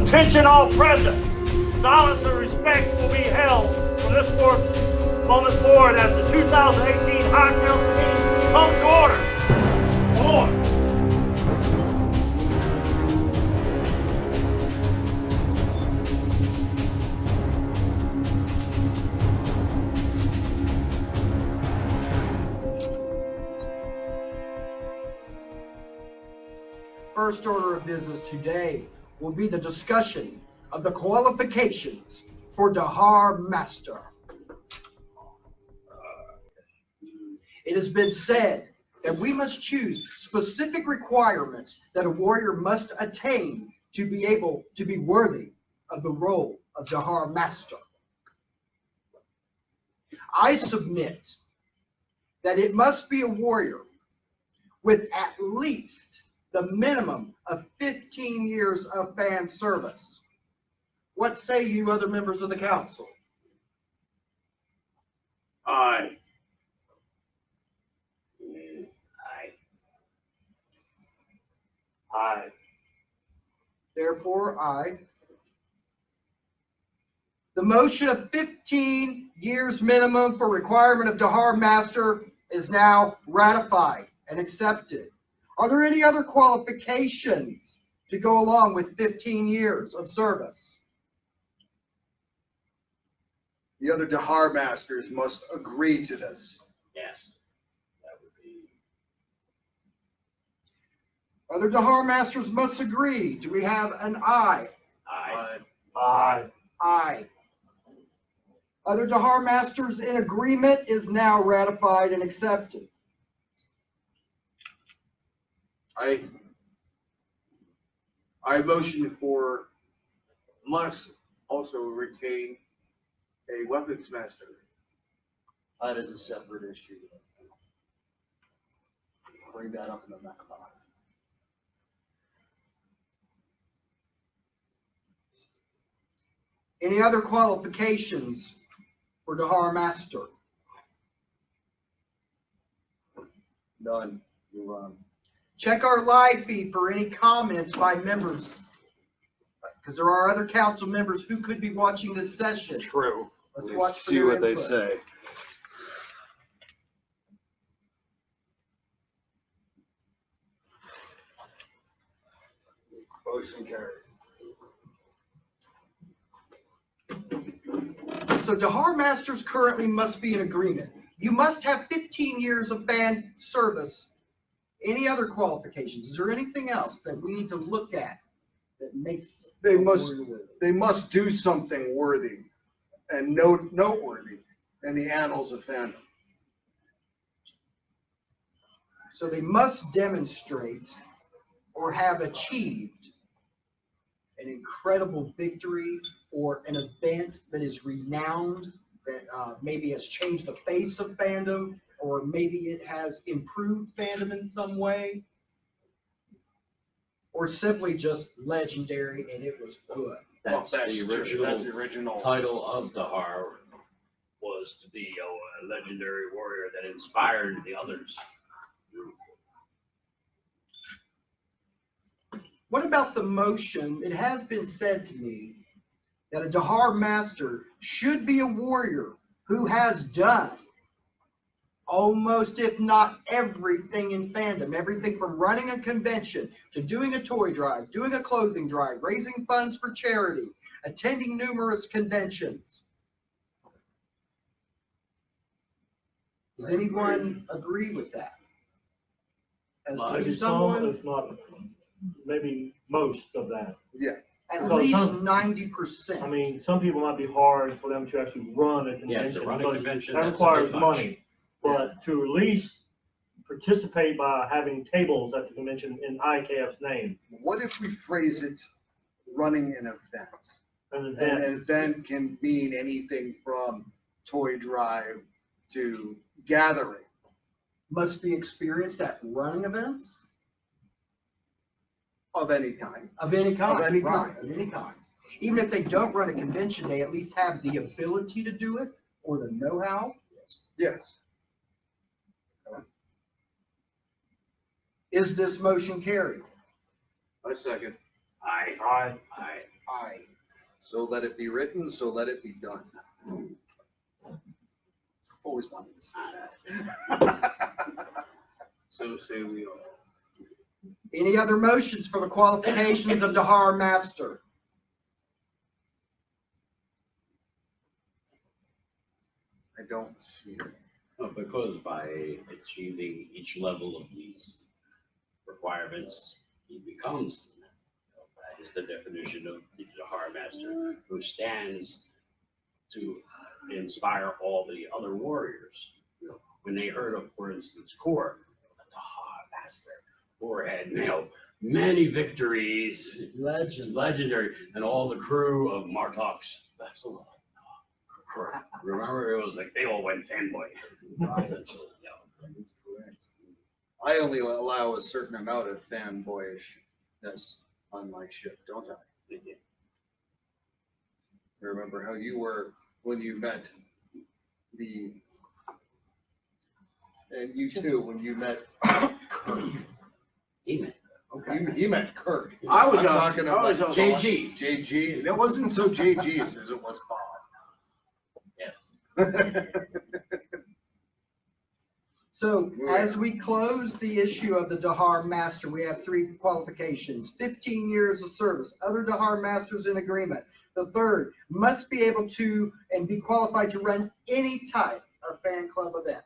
Attention all present. Silence and respect will be held from this moment forward as the 2018 High Council meeting comes to order. First order of business today will be the discussion of the qualifications for Dahar Master. It has been said that we must choose specific requirements that a warrior must attain to be able to be worthy of the role of Dahar Master. I submit that it must be a warrior with at least the minimum of 15 years of fan service. What say you other members of the council? Aye. Aye. Therefore, aye. The motion of 15 years minimum for requirement of Dahar Master is now ratified and accepted. Are there any other qualifications to go along with 15 years of service? The other Dahar Masters must agree to this. Yes. That would be. Other Dahar Masters must agree. Do we have an aye? Aye. Aye. Aye. Other Dahar Masters in agreement is now ratified and accepted. I motion for must also retain a weapons master. That is a separate issue. Bring that up in the next time. Any other qualifications for Dahar Master? None. You're on. Check our live feed for any comments by members, because there are other council members who could be watching this session. True. Let's watch for See their what they input. say. Motion carries. So Dahar Masters currently must be in agreement. You must have 15 years of fan service. Any other qualifications? Is there anything else that we need to look at that makes They a must warrior worthy? they must do something worthy and noteworthy in the annals of fandom. So they must demonstrate or have achieved an incredible victory or an event that is renowned, that maybe has changed the face of fandom, or maybe it has improved fandom in some way, or simply just legendary and it was good. That's Well, the true. original, That's the original title of Dahar, was to be a legendary warrior that inspired the others. What about the motion? It has been said to me that a Dahar Master should be a warrior who has done almost, if not everything in fandom, everything from running a convention to doing a toy drive, doing a clothing drive, raising funds for charity, attending numerous conventions. Does anyone agree with that? As to Maybe someone, some, if not, maybe most of that. Yeah. at because least some- 90%. I mean, some people might be hard for them to actually run a Yeah, convention to run a because convention, that that's a requires bit much. money. But to at least participate by having tables at the convention in IKF's name, What if we phrase it running an event? an And event. an event can mean anything from toy drive to gathering. Must be experienced at running events Of any kind. of any kind. Of any right, kind. Of any kind. Even if they don't run a convention, they at least have the ability to do it or the know-how. Yes. Is this motion carried? I second. Aye. Aye. Aye. Aye. So let it be written, so let it be done. Always wanted to say that. So say we all. Any other motions for the qualifications of Dahar Master? I don't see it. Because by achieving each level of these requirements, he becomes, that is the definition of the Dahar Master, who stands to inspire all the other warriors. When they heard of, for instance, Kor, the Dahar Master, Kor had many victories, legendary, and all the crew of Martok's vessel. Remember, it was like they all went fanboy. That is correct. I only allow a certain amount of fanboyishness on my ship, don't I? Remember how you were when you met and you too, when you met he met Kirk. I was I'm talking about JG. JG. It wasn't so JG as it was Bob. Yes. So as we close the issue of the Dahar Master, we have 3 qualifications. 15 years of service. Other Dahar Masters in agreement. The third, must be able to and be qualified to run any type of fan club event.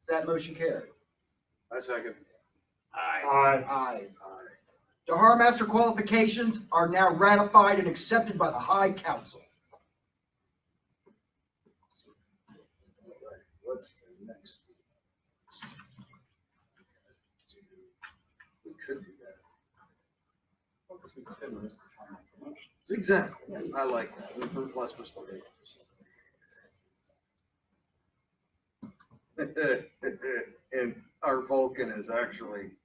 Is that motion carried? I second. Aye. Aye. Dahar Master qualifications are now ratified and accepted by the High Council. What's the next? We could do that. Exactly. I like that. Plus we're still and our Vulcan is actually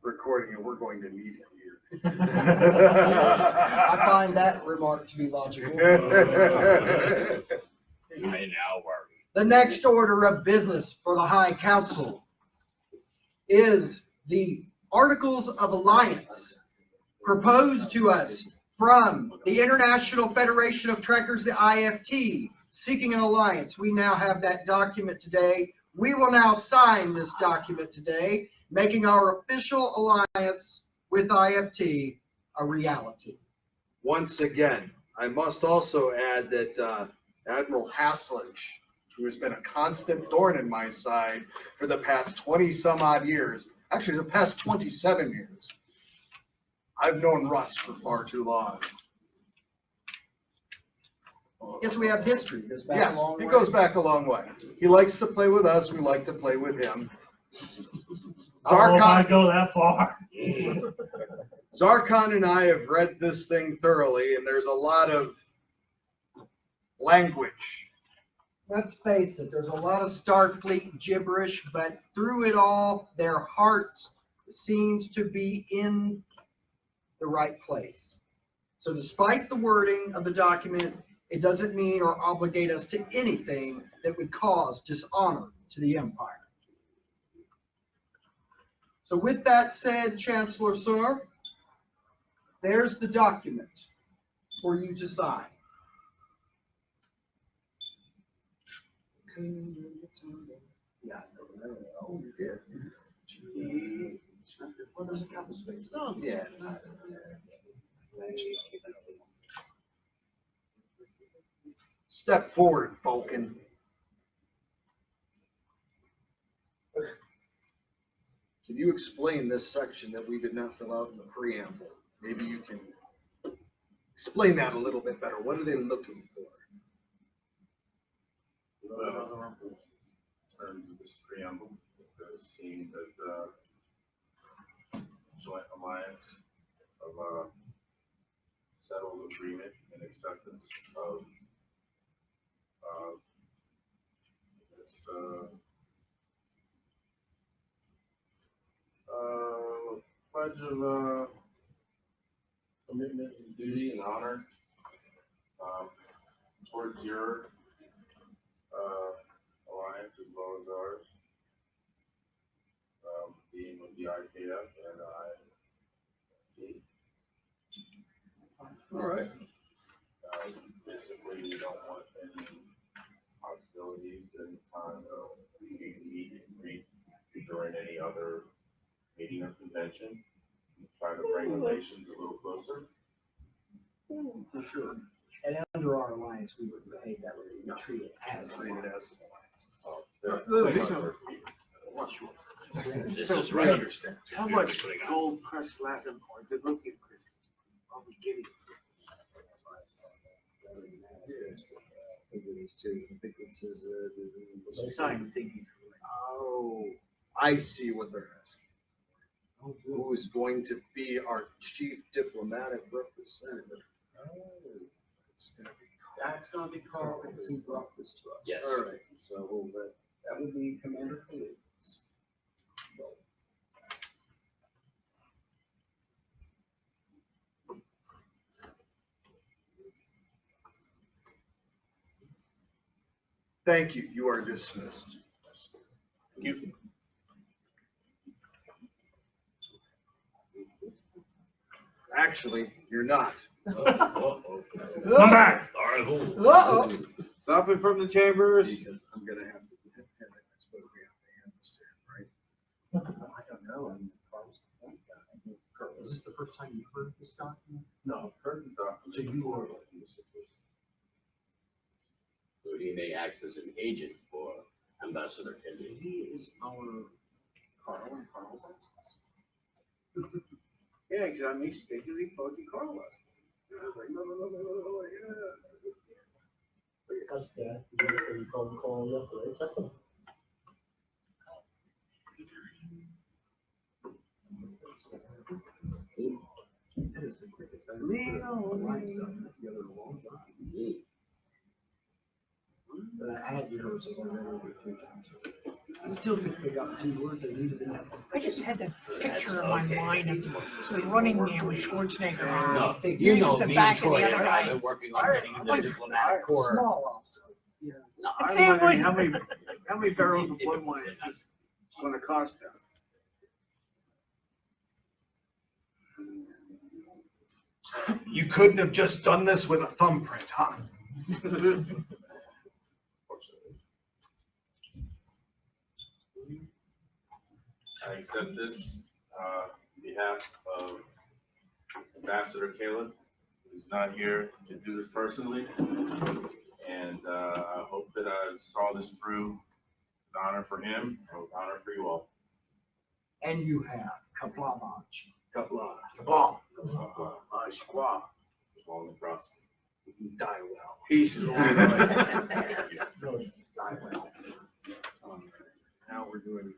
recording, and we're going to need it here. I find that remark to be logical. I now worry. The next order of business for the High Council is the Articles of Alliance proposed to us from the International Federation of Trekkers, the IFT, seeking an alliance. We now have that document today. We will now sign this document today, making our official alliance with IFT a reality. Once again, I must also add that Admiral Haslage, who has been a constant thorn in my side for the past 20 some odd years, actually the past 27 years. I've known Russ for far too long. Yes, we have history. It goes back a long way. It goes back a long way. He likes to play with us. We like to play with him. I don't know if I'd go that far. Zarkon and I have read this thing thoroughly, and there's a lot of language. Let's face it, there's a lot of Starfleet gibberish, but through it all, their heart seems to be in the right place. So despite the wording of the document, it doesn't mean or obligate us to anything that would cause dishonor to the Empire. So with that said, Chancellor Sir, there's the document for you to sign. Yeah, oh, you did. Well, there's a couple spaces. Oh, yeah. Step forward, Vulcan. Can you explain this section that we did not fill out in the preamble? Maybe you can explain that a little bit better. What are they looking for? In terms of this preamble, it does seem that joint alliance of settled agreement and acceptance of this pledge of commitment and duty and honor towards your alliance as well as ours. being with the IKF, and see. All right. Basically, we don't want any hostilities any time of meet and greet during any other meeting or convention. Try to bring relations a little closer. For sure. And under our alliance, we would behave that way. We would treat it as one. This is right. How much gold pressed Latin or good looking Christians are we getting? I'm thinking. Oh, I see what they're asking. Who is going to be our chief diplomatic representative? That's going to be Carl, because he brought this to us. Yes. All right, so That would be Commander Khalid. thank you. You are dismissed. Thank you. Actually, you're not. Come back. All right, Uh-oh. Stop it from the chambers. Because I'm going to have to, I suppose we have to hand this to him, right? I don't know. I mean, Carl's the point guy. Carl, is this the first time you've heard this document? No, heard the document. So you are. So he may act as an agent for Ambassador Kennedy. He is our Carl and Carl's absence. Yeah, because I mistakenly told you Carl was. I was like, no, yeah. That is the quickest I've ever line stuff together in a long time. But I had rehearsals. I read over 3 times. I still could pick up 2 words I needed in that. I just had that picture in my mind of the running man with Schwarzenegger on. No, Here's you know, the me back and of the Troy other have guy. been working on seeing the diplomatic corps. Small officer. Yeah. No, It's I'm Sam wondering Wood. how many barrels of blood wine is just going to cost them? You couldn't have just done this with a thumbprint, huh? I accept this on behalf of Ambassador Caleb, who's not here to do this personally. And I hope that I saw this through with honor for him and with honor for you all. And you have Kaplamach. Kapla. Bomb. Squaw. Long and prosper. Die well. Peace. Die well. Now we're doing.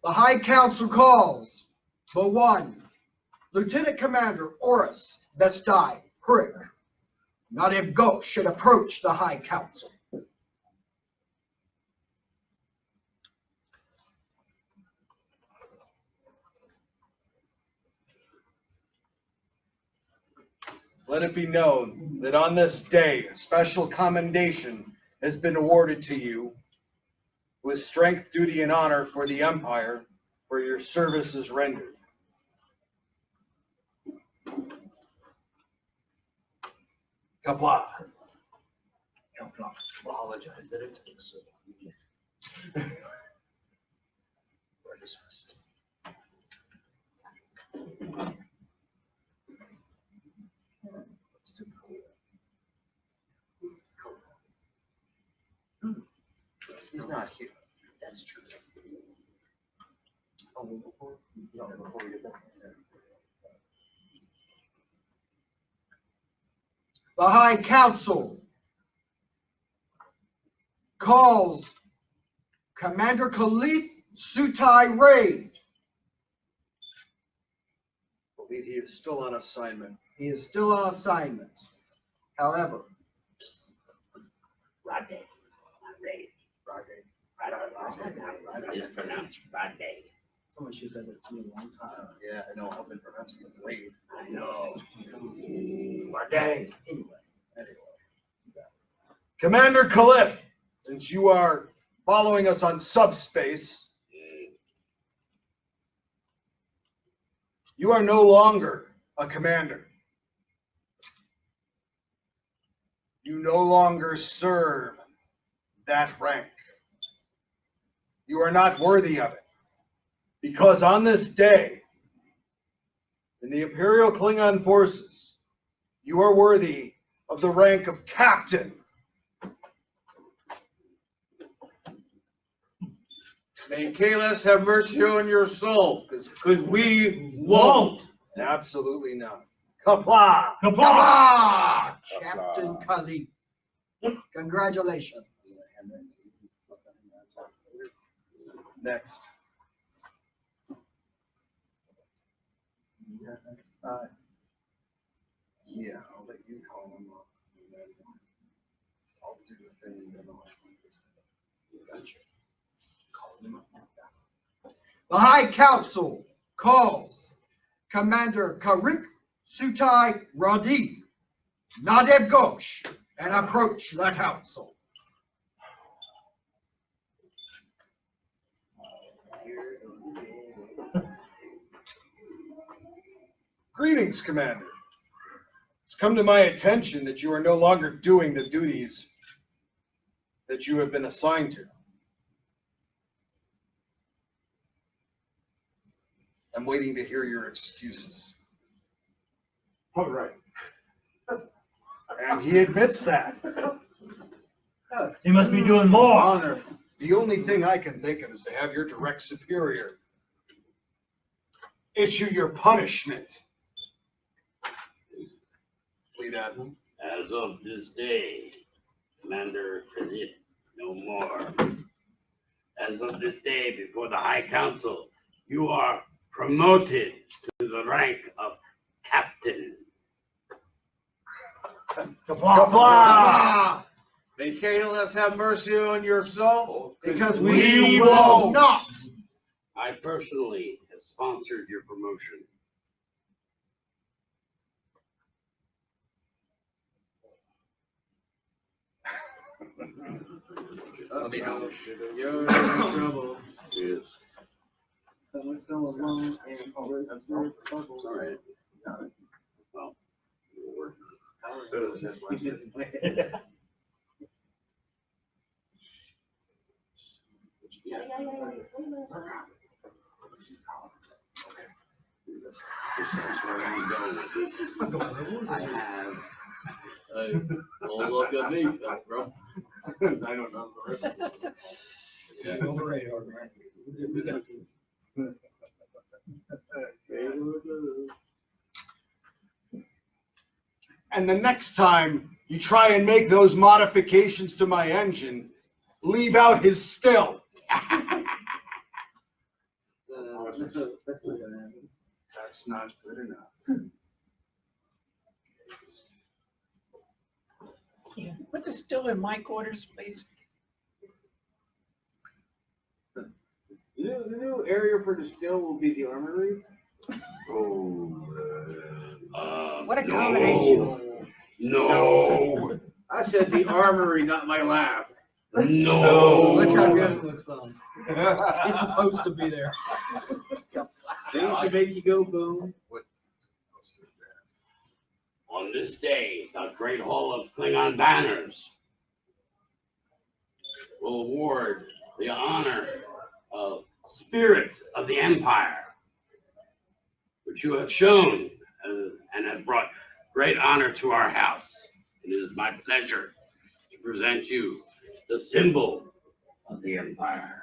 The High Council calls for 1, Lieutenant Commander Oris Vestai Crick. Nadev Ghosh should approach the High Council. Let it be known that on this day, a special commendation has been awarded to you with strength, duty, and honor for the Empire for your services rendered. Kapla. Kapla. Apologize that it took so long. We're dismissed. Let's do He's not here. That's true. Oh, before we get that. The High Council calls Commander Khalid Sutai Raid. I believe he is still on assignment. He is still on assignment. However, Rodney, not Ray. Friday. It's pronounced Rodney. Someone should have said that to me a long time. Yeah, I know. I've been preventing the raid. I know. My dang. Anyway. Commander Khalif, since you are following us on subspace, you are no longer a commander. You no longer serve that rank. You are not worthy of it. Because on this day, in the Imperial Klingon forces, you are worthy of the rank of captain. May Kalis have mercy on your soul, because we won't. Absolutely not. Qepa! Qepa! Captain Khalif. Congratulations. Next. Yeah, I'll let you call him up. And then I'll do the thing. Gotcha. The High Council calls Commander Karik Sutai Radi Nadeb Ghosh and approach the council. Greetings, Commander. It's come to my attention that you are no longer doing the duties that you have been assigned to. I'm waiting to hear your excuses. All right. And he admits that. He must be doing more. Honor. The only thing I can think of is to have your direct superior issue your punishment. Fleet Admiral. As of this day, Commander Khalif, no more. As of this day, before the High Council, you are promoted to the rank of captain. Qepa! May Kalis have mercy on your soul, Because we we will won't. not. I personally have sponsored your promotion. Let me help. You're in trouble. Yes. That's all right. Well, it'll work. I have. Don't look at me, bro. I don't know the rest of it. Yeah. And the next time you try and make those modifications to my engine, leave out his still. That's not good enough. Yeah. Put the still in my quarters, please. The new area for the still will be the armory. What a combination. No. I said the armory, not my lab. No. Look how good it looks on. It's supposed to be there. Things to make you go boom. On this day, the Great Hall of Klingon Banners will award the honor of Spirits of the Empire, which you have shown and have brought great honor to our house. It is my pleasure to present you the symbol of the Empire.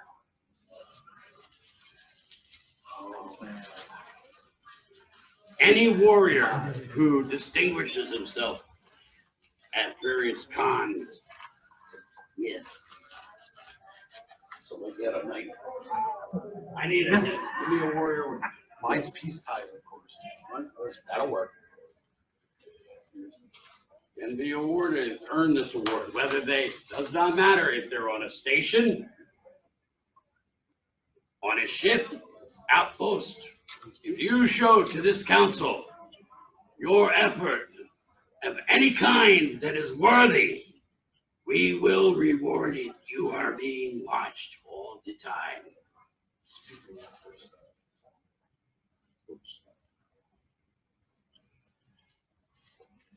Any warrior who distinguishes himself at various cons, yes. So they get a knight. I need a Give me a warrior. Mine's peacetime, of course. That'll work. and be awarded, earn this award, whether they, does not matter if they're on a station, on a ship, outpost, if you show to this council your effort of any kind that is worthy, we will reward it. You are being watched all the time.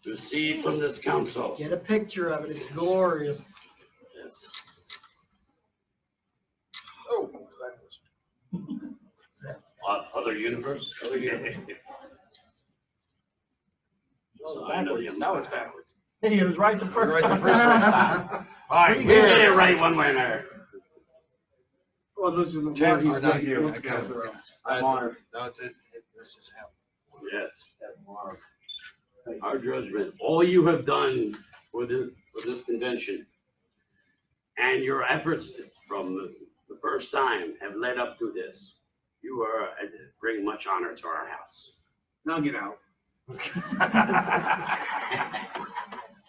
Proceed from this council. Get a picture of it. It's glorious. Yes. Oh, Other universe? Other universe. now it's backwards. He was right the first Right the time. first time. Fine, We get it right one way or another. Well, those are the Chance words is not he's here. gonna I give. can't. I'm honored. No, it's it. This is him. Yes. Our judgment, all you have done for this convention and your efforts from the first time have led up to this. You are bring much honor to our house. Now get out.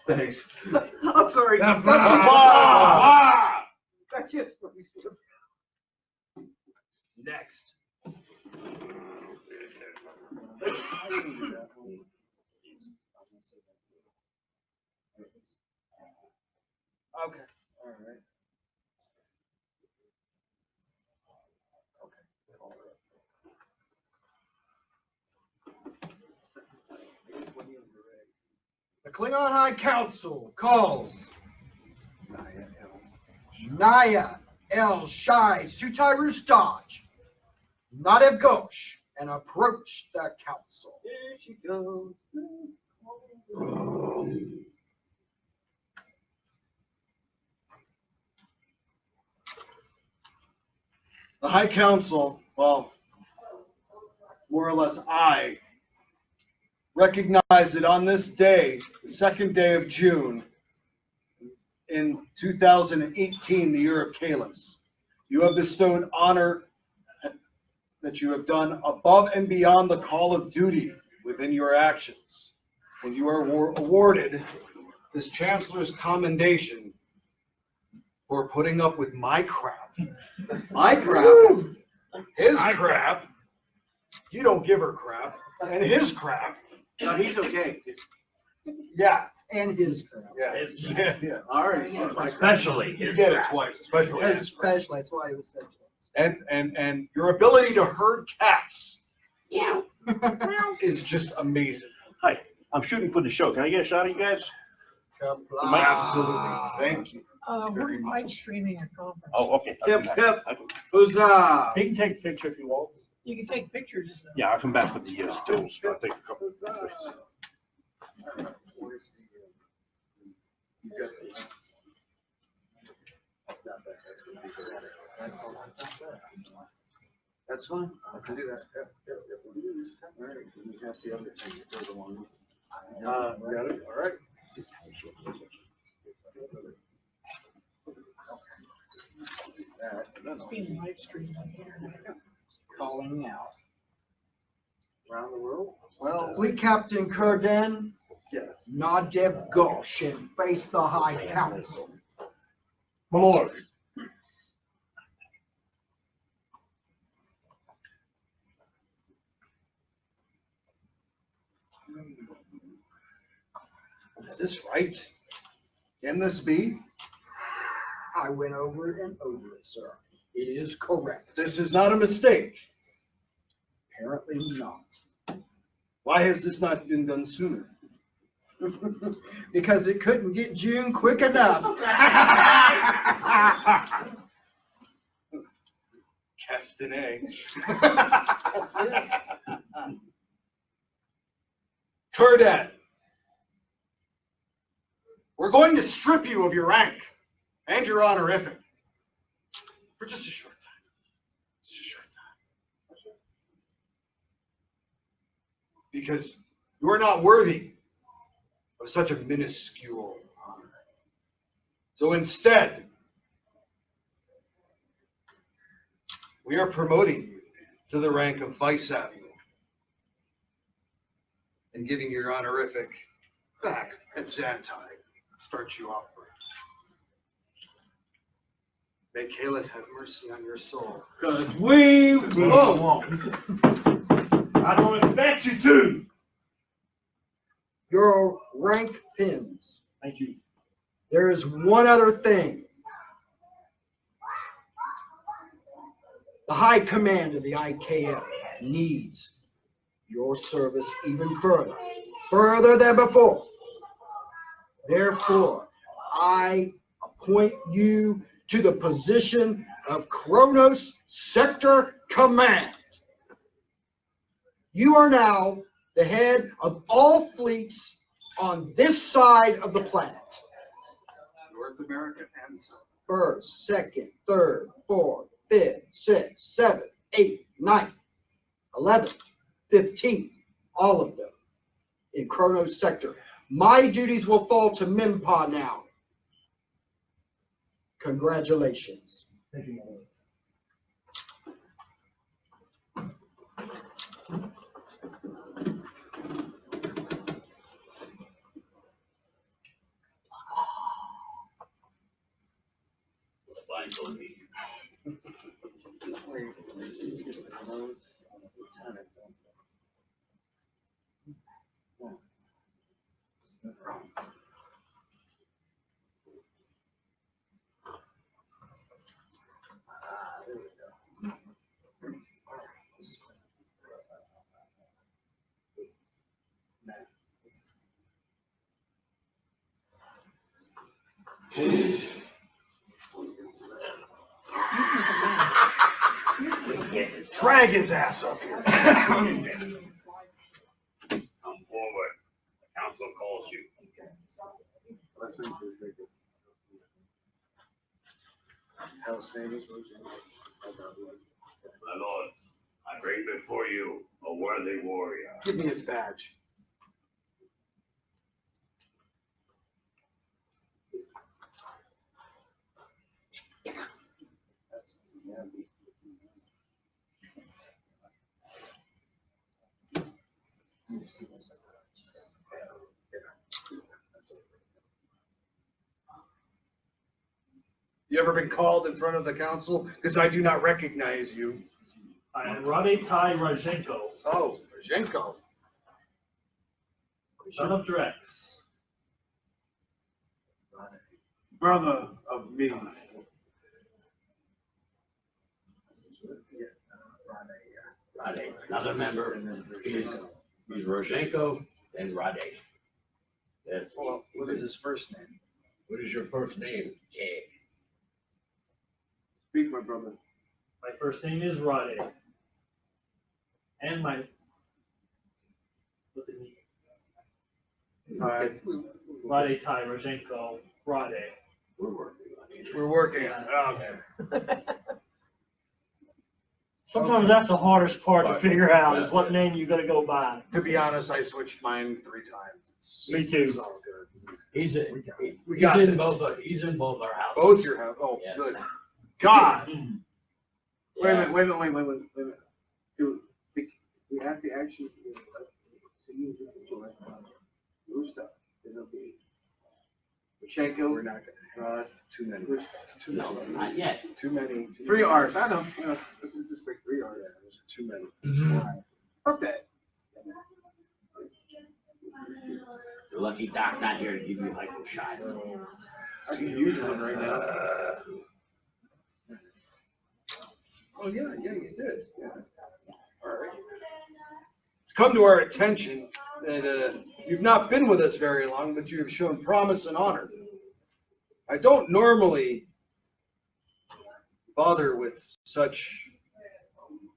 Thanks. I'm sorry. Ah! That's just. Next. Okay. All right. The Klingon High Council calls Naya El Shai Sutai Rustaj, Nadev Ghosh, and approach the council. Here she goes. The High Council, well, more or less I, recognize that on this day, the second day of June, in 2018, the year of Kalis, you have bestowed honor that you have done above and beyond the call of duty within your actions. And you are awarded this Chancellor's Commendation for putting up with my crap. My crap. His crap. You don't give her crap. And his crap. No, he's okay. Yeah. And his crowd. Yeah. His Yeah. All right. Especially You his get it crap. twice, especially. Especially, that's why it was said twice. And your ability to herd cats Yeah. is just amazing. Hi, I'm shooting for the show. Can I get a shot of you guys? Absolutely. Thank you. We're live streaming a conference. Oh, okay. I'll Hip, come back. hip. I can- Huzzah. He can take a picture if you want. You can take pictures. Yeah, I'll come back with the stills. I'll take a couple of pictures. That's fine. I can do that. All right. We have the other thing that goes along. Got it. All right. It's being live streamed on the internet. Calling out. Around the world. Well, Fleet Captain Kurden, yes. Nadev Ghosh, and face the High Council. My lord. Is this right? Can this be? I went over it and over it, sir. It is correct. This is not a mistake. Apparently not. Why has this not been done sooner? Because it couldn't get June quick enough. Castanet. That's it. Kurdan, we're going to strip you of your rank and your honorific for just a short time. Just a short time. Because you are not worthy of such a minuscule honor. So instead, we are promoting you to the rank of Vice Admiral and giving your honorific back at Xantai. Start you off first. May Kalis have mercy on your soul. Cause we won't. I don't expect you to. Your rank pins. Thank you. There is one other thing. The high command of the IKF needs your service even further than before. Therefore, I appoint you to the position of Kronos Sector Command. You are now the head of all fleets on this side of the planet. North America and South. 1st, 2nd, 3rd, 4th, 5th, 6th, 7th, 8th, 9th, 11th, 15th, all of them in Kronos Sector. My duties will fall to Mimpa now. Congratulations. Thank you, my lord. Blindfold me. Drag his ass up here. Come forward. The council calls you. House name is My lords, I bring before you a worthy warrior. Give me his badge. You ever been called in front of the council? Because I do not recognize you. I am Rade Tai Rajenko, Oh, Zhenko. son of Drex. Brother of me. Rade, another member. He's Rozhenko and Rade. Yes. Well, what is his first name? What is your first name? Jay. Speak, my brother. My first name is Rade. And my what's it mean? Rade Tai Rajenko Rade. We're working on it. We're working on it. Okay. Sometimes that's the hardest part to figure out is what name you're gonna go by. To be honest, I switched mine 3 times. Me too. It's all good. He's in got this. both our houses. Both your house. Oh, Yes. good. God. Wait a minute. We have to actually see Shanko. We're not gonna. Too many. It's too No, many. not yet. Too many. 3 R's. I know. You know, let's just pick 3 R's. Too many. Okay. You're lucky Doc not here to give you a hypo shot. I can use one right now. Oh, yeah, you did. Yeah. All right. It's come to our attention that you've not been with us very long, but you have shown promise and honor. I don't normally bother with such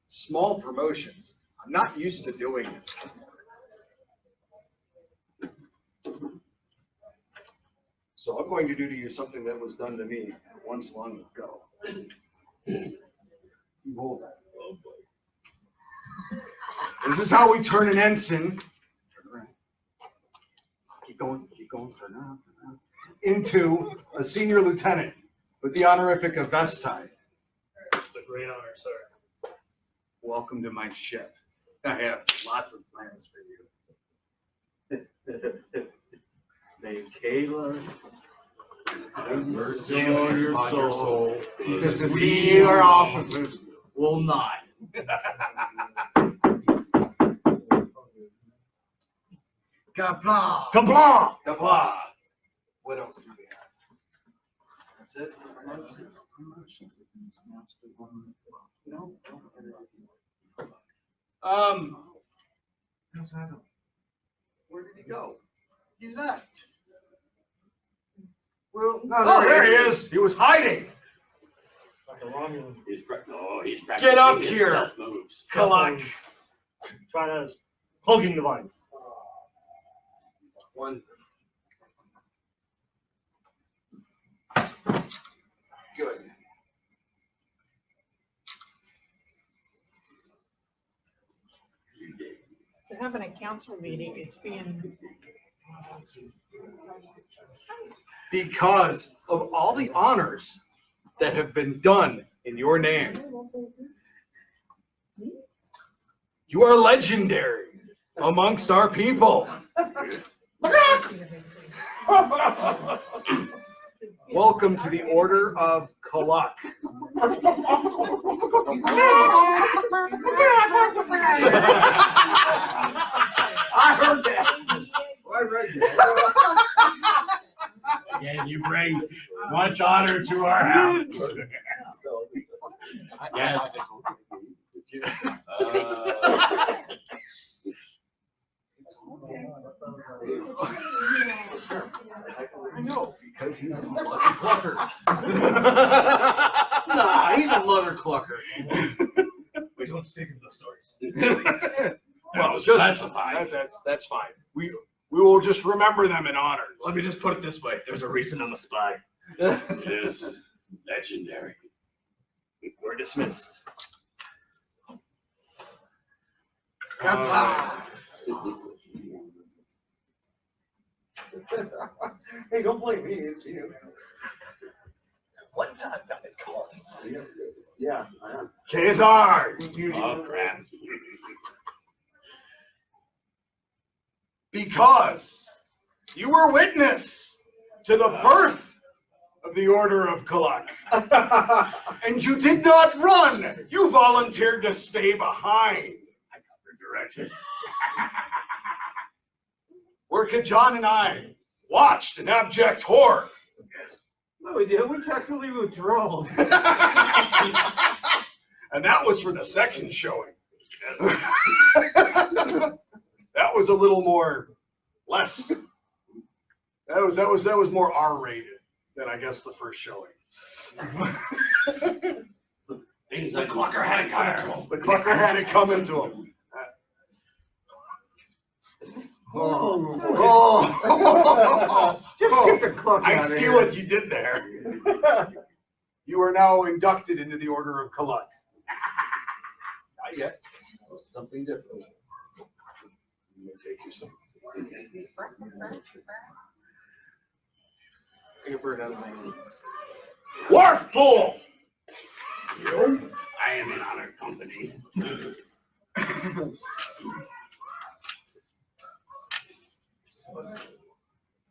small promotions. I'm not used to doing it. So I'm going to do to you something that was done to me once long ago. You hold that. Oh, boy. This is how we turn an ensign. Turn around. Keep going, turn around. Into a senior lieutenant with the honorific of Vestai. It's a great honor, sir. Welcome to my ship. I have lots of plans for you. Name Kayla. Have mercy on your soul, because we, our officers, will not. Qepa! Kablah! Qepa. What else do we have? That's it? No. Where did he go? He left. Well, oh, there he is. He was hiding. Like a Romulan. He's Get up practicing his here. stealth moves. Kalak. Trying to cloaking device. One. Good. They're having a council meeting, it's being, Because of all the honors that have been done in your name. You are legendary amongst our people. Welcome to the Order of Kalak. I heard that. I read that. Again, you bring much honor to our house. Yes. I know, because he's a mother clucker. Nah, he's a mother clucker. We don't stick in those stories. Well, just, that's fine. We will just remember them in honor. Let me just put it this way. There's a reason I'm a spy. It is legendary. We're dismissed. Hey, don't blame me. It's you. One time, guys, come on. Yeah, I am. Khazar! Oh, crap. Because you were witness to the birth of the Order of Kalak. And you did not run. You volunteered to stay behind. I got redirected. Where Kajan and I watched in abject horror. No, we did. We technically withdrew. And that was for the second showing. That was a little more, less. That was more R-rated than I guess the first showing. Things like Clucker had come to him. The Clucker had it coming to him. Just get the cluck out I of see here. what you did there. You are now inducted into the Order of Kalak. Not yet. Something different. I'm gonna take you some. Take a bird out of my hand. Wharf pool! I am in honor company.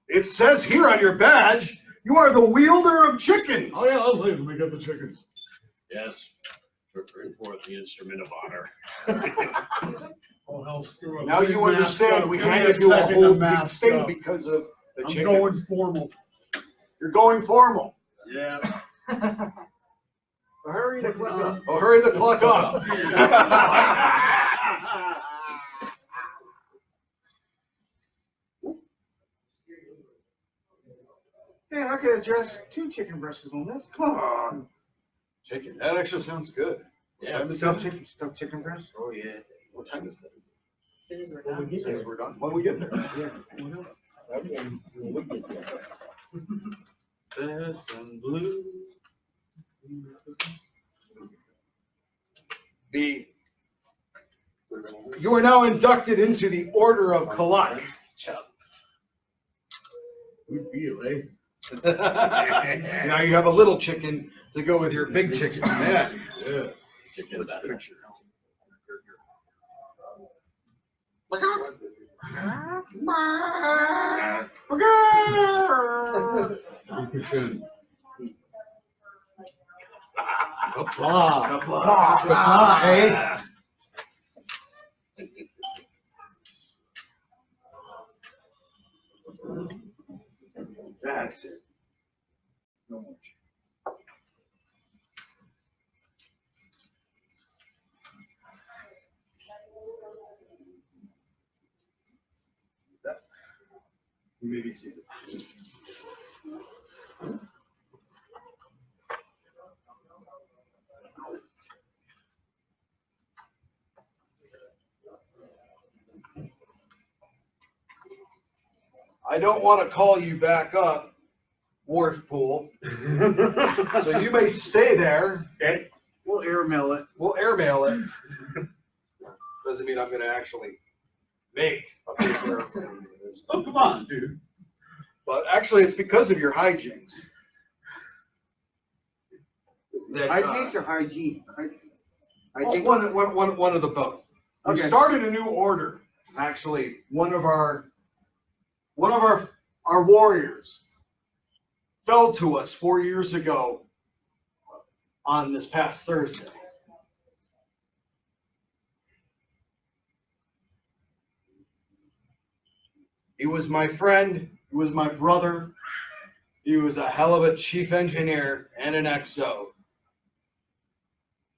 It says here on your badge, you are the wielder of chickens. Oh, yeah, I'll leave. We got the chickens. Yes. For bring forth the instrument of honor. Oh, hell, screw up. Now Big you mask understand up. we Give me had to do a second whole to big mask thing up. because of the I'm chickens. going formal. You're going formal. Yeah. Hurry the clock up. Oh, hurry the clock up. Man, I could have dressed 2 chicken breasts on this. Come on. Chicken. That actually sounds good. Yeah. Time is Stuffed it? chicken breast? Oh, yeah. What time is it? as soon as we're When done. we get there. We're done. When we get there. Red and blue. You are now inducted into the Order of Kalak. We feel, eh? Now you have a little chicken to go with your big chicken. Yeah. Yeah. Chicken batter. Dankeschön. Qepa. Qepa, eh? That's it. No more. You may be seated. I don't want to call you back up, Wharfpool. So you may stay there. Okay. We'll airmail it. We'll airmail it. Doesn't mean I'm going to actually make a paper airplane. Oh, come on, dude. But actually, it's because of your hijinks. Hijinks or hygiene? One of the both. We Okay. started a new order. Actually, one of our warriors fell to us 4 years ago on this past Thursday. He was my friend. He was my brother. He was a hell of a chief engineer and an XO.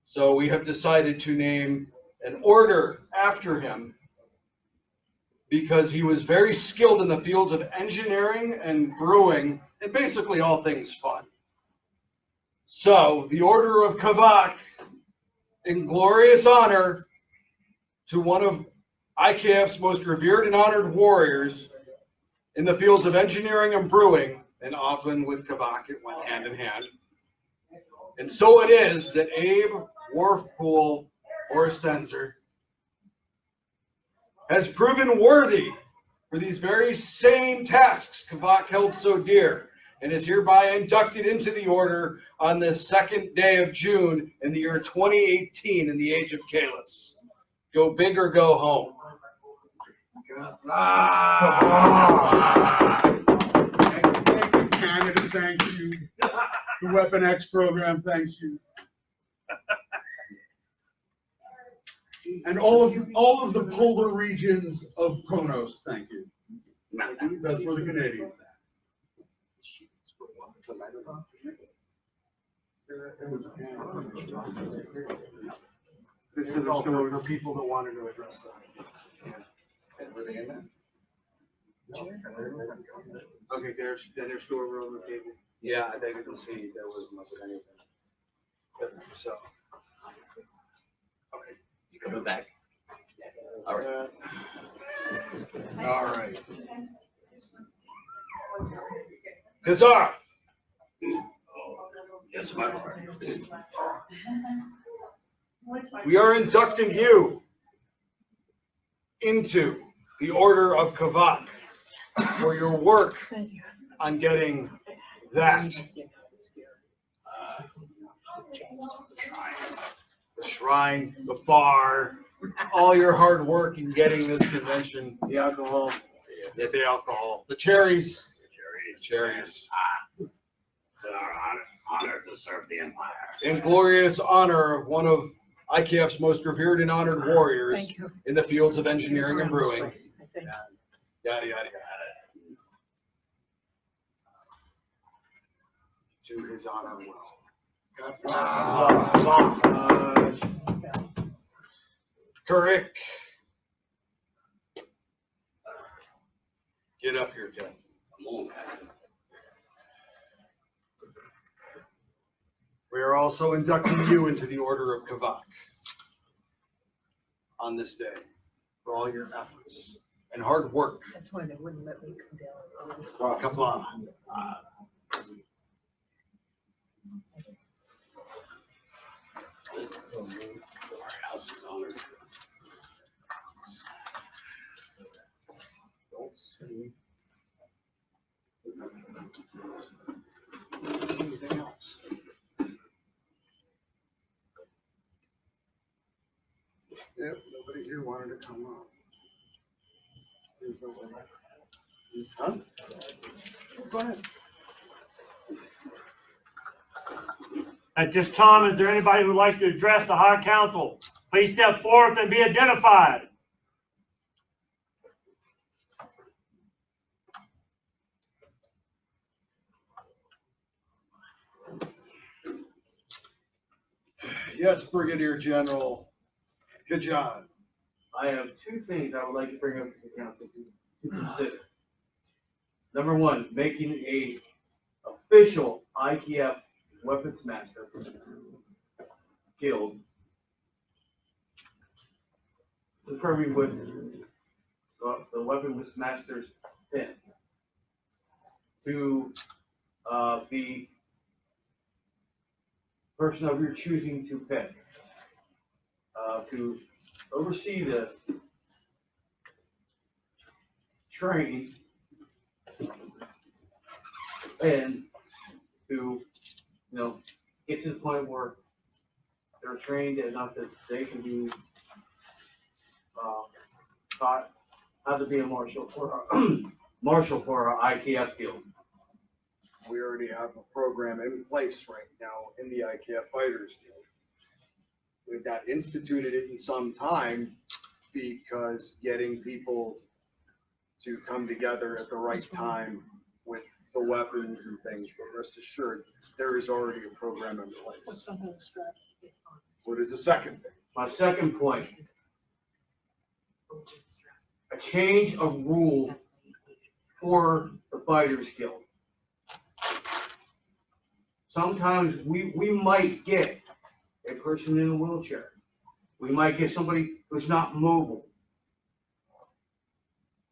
So we have decided to name an order after him because he was very skilled in the fields of engineering and brewing and basically all things fun. So the Order of Kavak, in glorious honor to one of IKF's most revered and honored warriors in the fields of engineering and brewing, and often with Kavak it went hand in hand. And so it is that Abe Wharfpool Orstenser has proven worthy for these very same tasks Kavak held so dear, and is hereby inducted into the order on this second day of June in the year 2018 in the age of Kalis. Go big or go home. Thank you, Canada, thank you. The Weapon X program, thanks you. And all of the polar regions of Kronos, thank you. That's for the Canadians. This is also for people that wanted to address that. Were they in there? Okay, there's store on the table. Yeah, I didn't see there was much of anything. So. Okay. You coming back? All right. All right. Kazar. Yes, my lord. We are inducting you into the Order of Kavak for your work on getting that. The shrine, the bar, all your hard work in getting this convention. The alcohol. Yeah, the alcohol. The cherries. The Cherries. It's our honor to serve the Empire. In glorious honor of one of IKF's most revered and honored warriors Thank you. in the fields of engineering and brewing. I think. Yada, yada, yada. To his honor well. Correct. Get up here, Ted. We are also inducting you into the Order of Kavak on this day for all your efforts and hard work. That's why they wouldn't let me come down. Qepa. Our house is honored. Don't see anything else. Yep, nobody here wanted to come up. There's no way. Huh? Go ahead. At this time, is there anybody who would like to address the High Council? Please step forth and be identified. Yes, Brigadier General. Good job. I have two things I would like to bring up to the council to consider. Number one, making a official IKF weapons master guild, confirming with the weapons master's pin to the person of your choosing to pick to oversee this, train, and to, get to the point where they're trained enough that they can be taught how to be a marshal for our IKF guild. We already have a program in place right now in the IKF Fighters Guild. We've not instituted it in some time because getting people to come together at the right time with the weapons and things, but rest assured, there is already a program in place. What's the whole strategy? What is the second thing? My second point, a change of rule for the Fighters Guild. Sometimes we might get a person in a wheelchair. We might get somebody who's not mobile.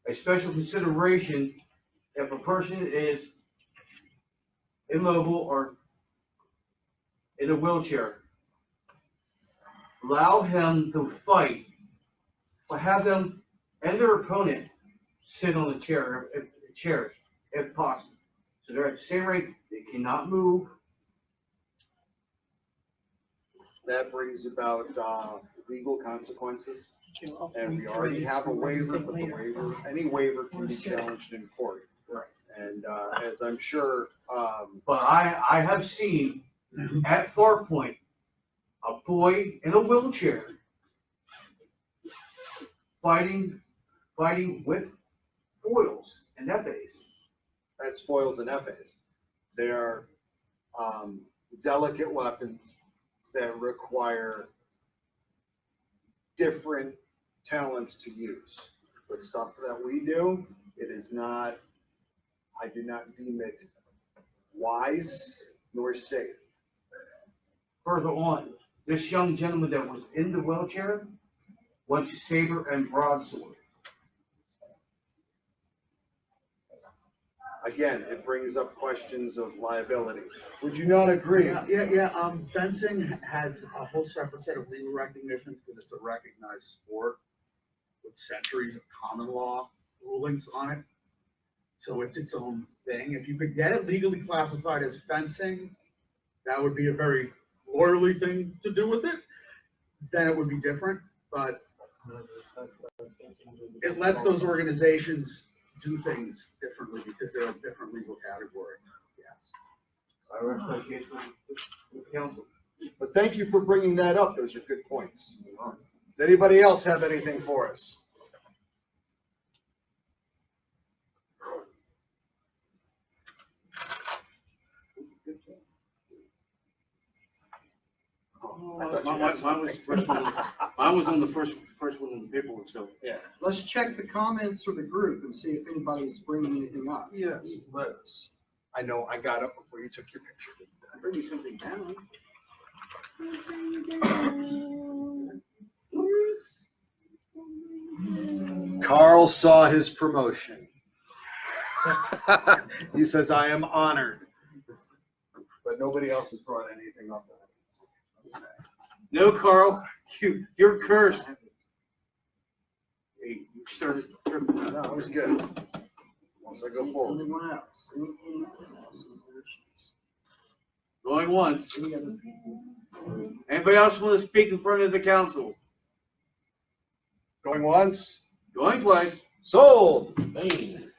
A special consideration if a person is immobile or in a wheelchair. Allow him to fight, but have them and their opponent sit on the chairs if possible. So they're at the same rate, they cannot move. That brings about legal consequences, and we already have a waiver, but the waiver, any waiver can be challenged in court. Right. And as I'm sure, But I have seen at Far Point a boy in a wheelchair fighting with foils and epées. that's foils and epées. They are delicate weapons that require different talents to use. But stuff that we do, it is not, I do not deem it wise nor safe. Further on, this young gentleman that was in the wheelchair went to saber and broadsword. Again, it brings up questions of liability. Would you not agree? Yeah. Fencing has a whole separate set of legal recognitions because it's a recognized sport with centuries of common law rulings on it. So it's its own thing. If you could get it legally classified as fencing, that would be a very lawyerly thing to do with it. Then it would be different, but it lets those organizations do things differently because they're a different legal category. Yes. I rest my case with counsel. But thank you for bringing that up. Those are good points. Does anybody else have anything for us? Mine was on the first one on the paperwork, so. Yeah. Let's check the comments or the group and see if anybody's bringing anything up. Yes, let us. I know, I got up before you took your picture. Bring me something down. Carl saw his promotion. He says, I am honored. But nobody else has brought anything up. No, Carl, you're cursed. Hey, you started. No, that was good. Once I go forward. Anyone else? Anything else? Going once. Any other people? Anybody else want to speak in front of the council? Going once? Going twice. Sold. Bang.